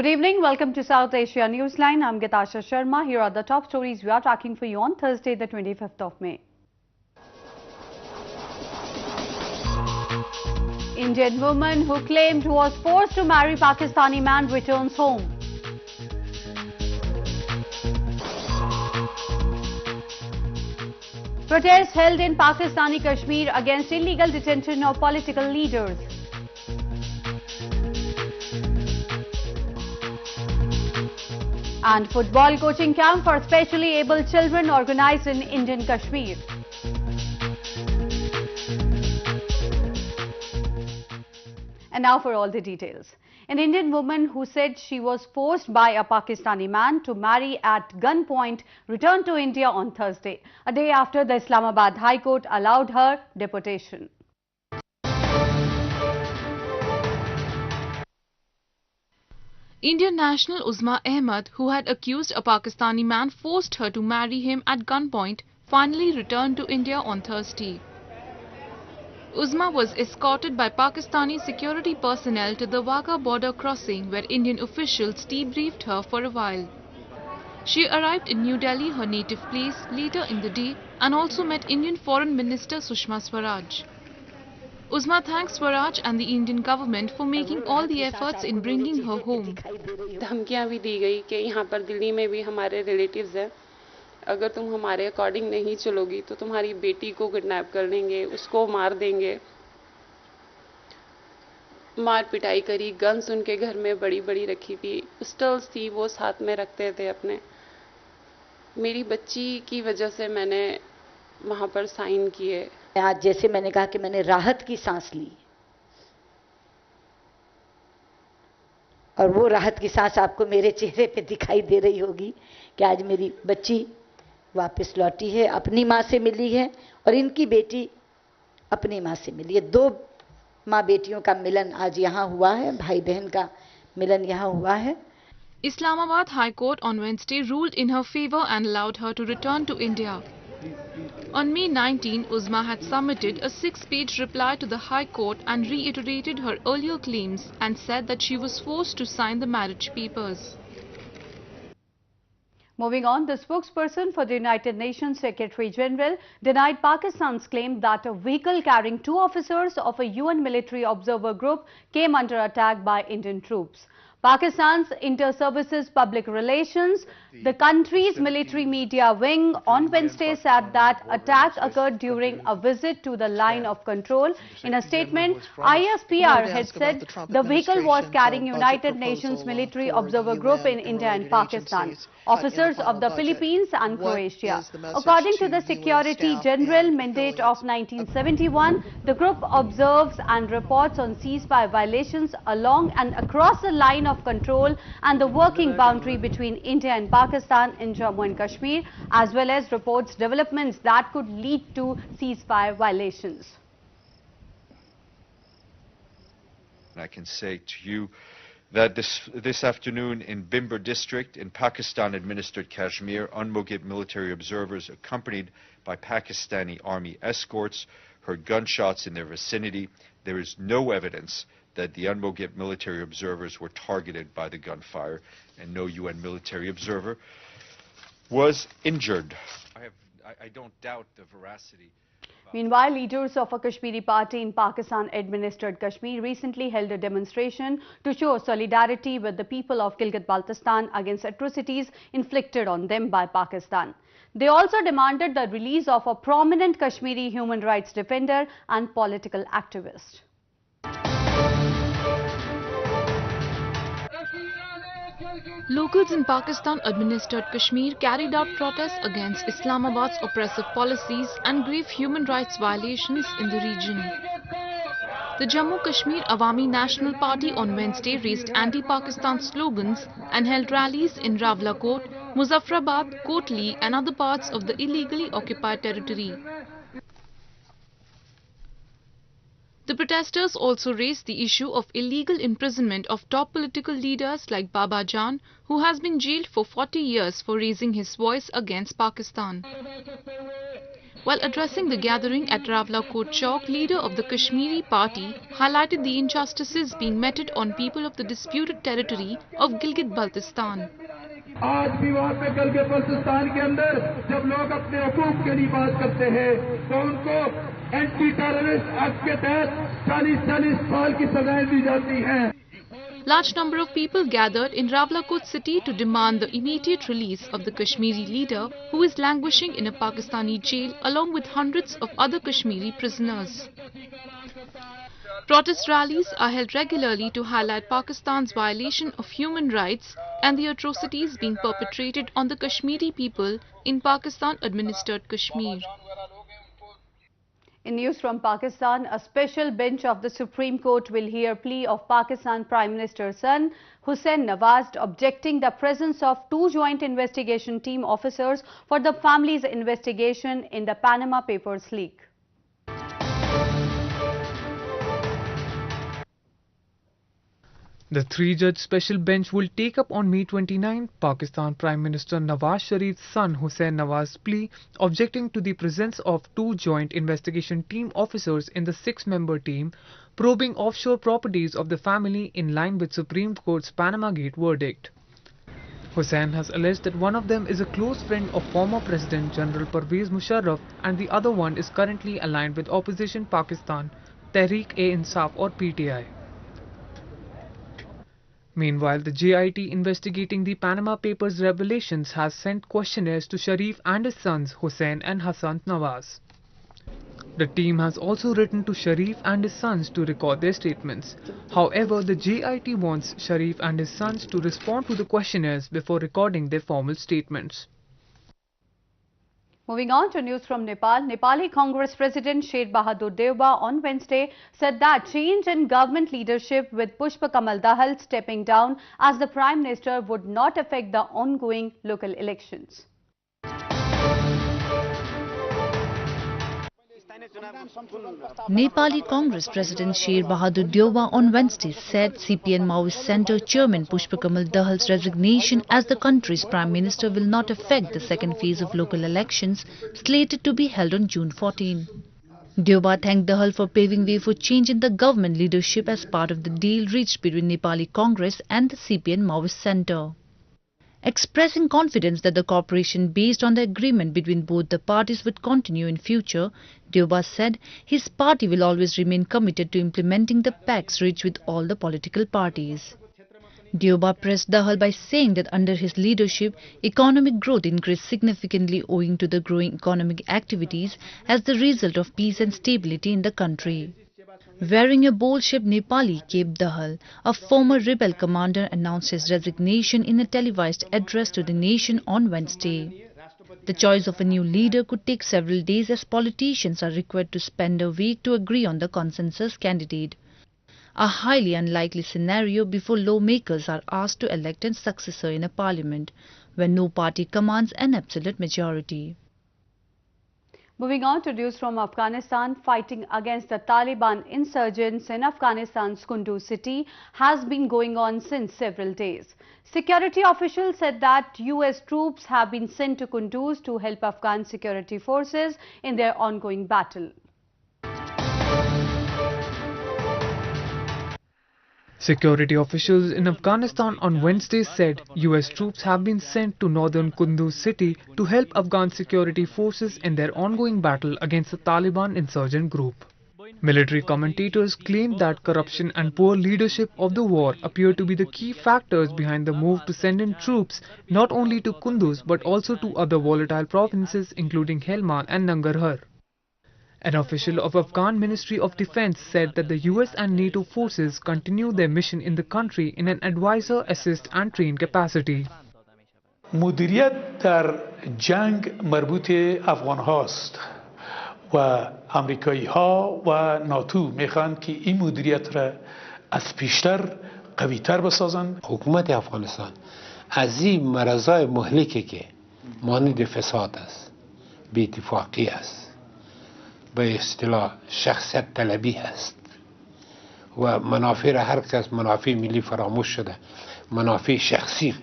Good evening. Welcome to South Asia Newsline. I'm Asia Sharma. Here are the top stories we are tracking for you on Thursday, the 25th of May. Indian woman who claimed was forced to marry Pakistani man returns home. Protests held in Pakistani Kashmir against illegal detention of political leaders. And football coaching camp for specially abled children organized in Indian Kashmir. And now for all the details. An Indian woman who said she was forced by a Pakistani man to marry at gunpoint returned to India on Thursday, a day after the Islamabad High Court allowed her deportation. Indian national Uzma Ahmed, who had accused a Pakistani man forced her to marry him at gunpoint, finally returned to India on Thursday. Uzma was escorted by Pakistani security personnel to the Wagah border crossing, where Indian officials debriefed her for a while. She arrived in New Delhi, her native place, later in the day and also met Indian Foreign Minister Sushma Swaraj. Uzma thanks Swaraj and the Indian government for making all the efforts in bringing her home. धमकियां भी दी गई कि यहाँ पर दिल्ली में भी हमारे relatives हैं, अगर तुम हमारे अकॉर्डिंग नहीं चलोगी तो तुम्हारी बेटी को किडनैप कर लेंगे, उसको मार देंगे। मार पिटाई करी, गन्स उनके घर में बड़ी-बड़ी रखी थी, पिस्टल्स थी, वो साथ में रखते थे अपने। मेरी बच्ची की वजह से मैंने वहाँ पर साइन किए। आज जैसे मैंने कहा कि मैंने राहत की सांस ली, और वो राहत की सांस आपको मेरे चेहरे पे दिखाई दे रही होगी कि आज मेरी बच्ची वापस लौटी है, अपनी माँ से मिली है और इनकी बेटी अपनी माँ से मिली है। दो माँ बेटियों का मिलन आज यहाँ हुआ है, भाई बहन का मिलन यहाँ हुआ है। Islamabad High Court on Wednesday ruled in her favor and allowed her to return to India. On May 19, Uzma had submitted a 6-page reply to the High Court and reiterated her earlier claims and said that she was forced to sign the marriage papers. Moving on, the spokesperson for the United Nations Secretary General denied Pakistan's claim that a vehicle carrying 2 officers of a UN military observer group came under attack by Indian troops. Pakistan's Inter-Services Public Relations, the country's military media wing, on Wednesday said that attack occurred during a visit to the line of control. In a statement, ISPR had said the vehicle was carrying United Nations military observer group in India and Pakistan, officers of the Philippines and Croatia. According to the Security General Mandate of 1971, the group observes and reports on ceasefire violations along and across the line of control and the working boundary between India and Pakistan in Jammu and Kashmir, as well as reports developments that could lead to ceasefire violations. I can say to you that this afternoon in Bimber district in Pakistan-administered Kashmir, unmugib military observers accompanied by Pakistani army escorts heard gunshots in their vicinity. There is no evidence that the unmugib military observers were targeted by the gunfire, and no UN military observer was injured. I don't doubt the veracity. Meanwhile, leaders of a Kashmiri party in Pakistan-administered Kashmir recently held a demonstration to show solidarity with the people of Gilgit-Baltistan against atrocities inflicted on them by Pakistan. They also demanded the release of a prominent Kashmiri human rights defender and political activist. Locals in Pakistan-administered Kashmir carried out protests against Islamabad's oppressive policies and grave human rights violations in the region. The Jammu Kashmir Awami National Party on Wednesday raised anti-Pakistan slogans and held rallies in Rawalakot, Muzaffarabad, Kotli and other parts of the illegally occupied territory. The protesters also raised the issue of illegal imprisonment of top political leaders like Baba Jan, who has been jailed for 40 years for raising his voice against Pakistan. While addressing the gathering at Rawalakot Chowk, leader of the Kashmiri party highlighted the injustices being meted on people of the disputed territory of Gilgit-Baltistan. आज भी वहाँ पे गिलगित-बल्तिस्तान के अंदर जब लोग अपने हकूक के लिए बात करते हैं तो उनको एंटी टेररिस्ट एक्ट के तहत 40-40 साल की सजाएं दी जाती हैं। Large number of people gathered in Rawalakot city to demand the immediate release of the Kashmiri leader who is languishing in a Pakistani jail along with hundreds of other Kashmiri prisoners. Protest rallies are held regularly to highlight Pakistan's violation of human rights and the atrocities being perpetrated on the Kashmiri people in Pakistan-administered Kashmir. In news from Pakistan, a special bench of the Supreme Court will hear plea of Pakistan Prime Minister's son, Hussain Nawaz, objecting the presence of 2 joint investigation team officers for the family's investigation in the Panama Papers leak. The 3-judge special bench will take up on May 29 Pakistan Prime Minister Nawaz Sharif's son Hussain Nawaz's plea objecting to the presence of 2 joint investigation team officers in the 6-member team probing offshore properties of the family in line with Supreme Court's Panama Gate verdict. Hussain has alleged that one of them is a close friend of former President General Pervez Musharraf and the other one is currently aligned with opposition Pakistan, Tehreek-e-Insaf or PTI. Meanwhile, the JIT investigating the Panama Papers revelations has sent questionnaires to Sharif and his sons Hussain and Hassan Nawaz. The team has also written to Sharif and his sons to record their statements. However, the JIT wants Sharif and his sons to respond to the questionnaires before recording their formal statements. Moving on to news from Nepal, Nepali Congress President Sher Bahadur Deuba on Wednesday said that change in government leadership with Pushpa Kamal Dahal stepping down as the Prime Minister would not affect the ongoing local elections. Nepali Congress President Sher Bahadur Deuba on Wednesday said CPN Maoist Centre Chairman Pushpa Kamal Dahal's resignation as the country's Prime Minister will not affect the second phase of local elections slated to be held on June 14. Deuba thanked Dahal for paving way for change in the government leadership as part of the deal reached between Nepali Congress and the CPN Maoist Centre. Expressing confidence that the cooperation based on the agreement between both the parties would continue in future, Deuba said his party will always remain committed to implementing the pacts reached with all the political parties. Deuba pressed Dahal by saying that under his leadership, economic growth increased significantly owing to the growing economic activities as the result of peace and stability in the country. Wearing a bowl-shaped Nepali cape, Dahal, a former rebel commander, announced his resignation in a televised address to the nation on Wednesday. The choice of a new leader could take several days as politicians are required to spend a week to agree on the consensus candidate. A highly unlikely scenario before lawmakers are asked to elect a successor in a parliament when no party commands an absolute majority. Moving on to news from Afghanistan, fighting against the Taliban insurgents in Afghanistan's Kunduz city has been going on since several days. Security officials said that US troops have been sent to Kunduz to help Afghan security forces in their ongoing battle. Security officials in Afghanistan on Wednesday said US troops have been sent to northern Kunduz city to help Afghan security forces in their ongoing battle against the Taliban insurgent group. Military commentators claimed that corruption and poor leadership of the war appear to be the key factors behind the move to send in troops not only to Kunduz but also to other volatile provinces including Helmand and Nangarhar. An official of Afghan Ministry of Defense said that the US and NATO forces continue their mission in the country in an advisor, assist and train capacity. مدیریت در جنگ مربوط افغان هاست و امریکایی ها و ناتو میخوان که این مدیریت را از پیشتر قویتر بسازن. حکومت افغانستان از این مرضای مهلکی که مانند فساد است، بی اتفاقی است، به اصطلاح شخصیت طلبی است و منافع هر کس منافع ملی فراموش شده، منافع شخصی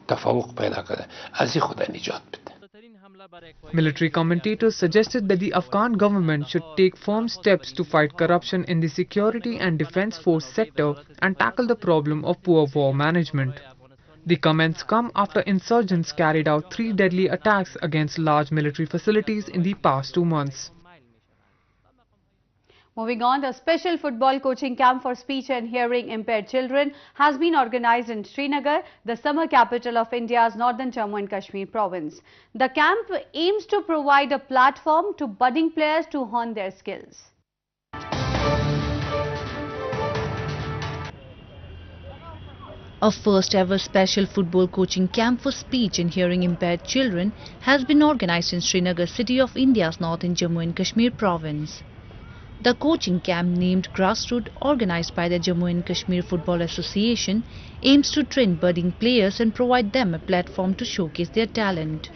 تفوق پیدا کرده، از این خود نجات بده. Military commentators suggested that the Afghan government should take firm steps to fight corruption in the security and defense force sector and tackle the problem of poor war management. The comments come after insurgents carried out 3 deadly attacks against large military facilities in the past 2 months. Moving on, a special football coaching camp for speech and hearing impaired children has been organized in Srinagar, the summer capital of India's northern Jammu and Kashmir province. The camp aims to provide a platform to budding players to hone their skills. A first ever special football coaching camp for speech and hearing impaired children has been organized in Srinagar city of India's northern Jammu and Kashmir province. The coaching camp, named Grassroots, organized by the Jammu and Kashmir Football Association, aims to train budding players and provide them a platform to showcase their talent.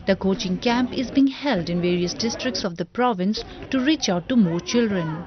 The coaching camp is being held in various districts of the province to reach out to more children.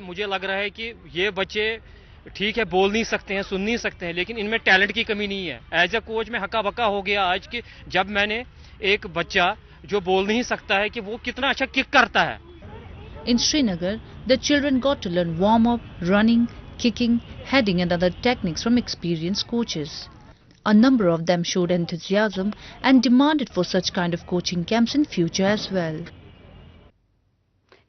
मुझे लग रहा है कि ये बच्चे ठीक है बोल नहीं सकते हैं, सुन नहीं सकते हैं, लेकिन इनमें टैलेंट की कमी नहीं है. एज अ कोच में हक्का बक्का हो गया आज कि जब मैंने एक बच्चा जो बोल नहीं सकता है कि वो कितना अच्छा किक करता है. In Srinagar, the children got to learn warm-up, running, kicking, heading and other techniques from experienced coaches. A number of them showed enthusiasm and demanded for such kind of coaching camps in future as well.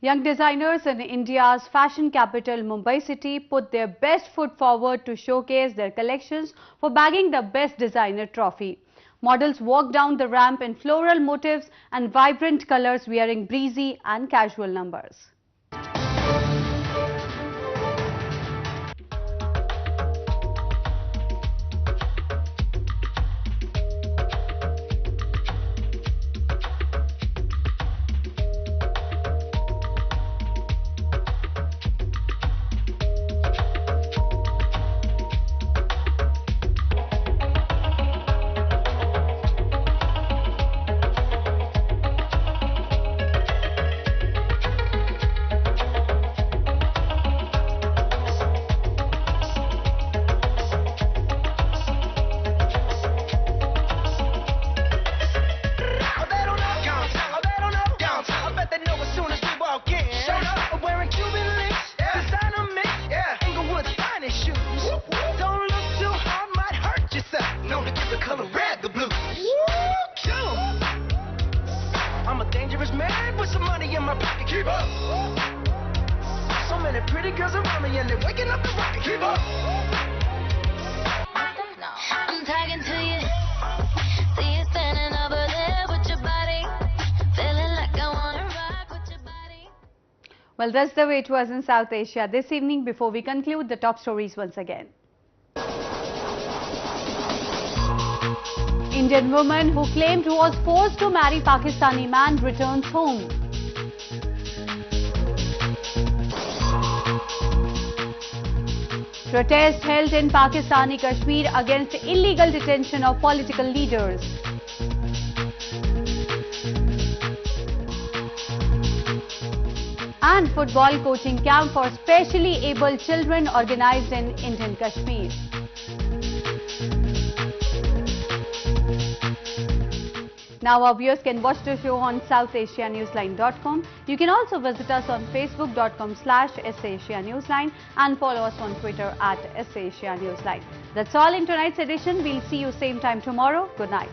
Young designers in India's fashion capital Mumbai city put their best foot forward to showcase their collections for bagging the Best Designer trophy. Models walked down the ramp in floral motifs and vibrant colors, wearing breezy and casual numbers. I'm a dangerous man with some money in my pocket. Keep up. So many pretty girls around me and they're waking up the rocket. Keep up. I'm talking to you. See you standing over there with your body. Feeling like I wanna rock with your body. Well, that's the way it was in South Asia this evening. Before we conclude, the top stories once again. Indian woman who claimed was forced to marry Pakistani man returns home. Protest held in Pakistani Kashmir against illegal detention of political leaders. And football coaching camp for specially abled children organized in Indian Kashmir. Now our viewers can watch the show on SouthAsiaNewsline.com. You can also visit us on Facebook.com/SAsiaNewsline and follow us on Twitter @SAsiaNewsline. That's all in tonight's edition. We'll see you same time tomorrow. Good night.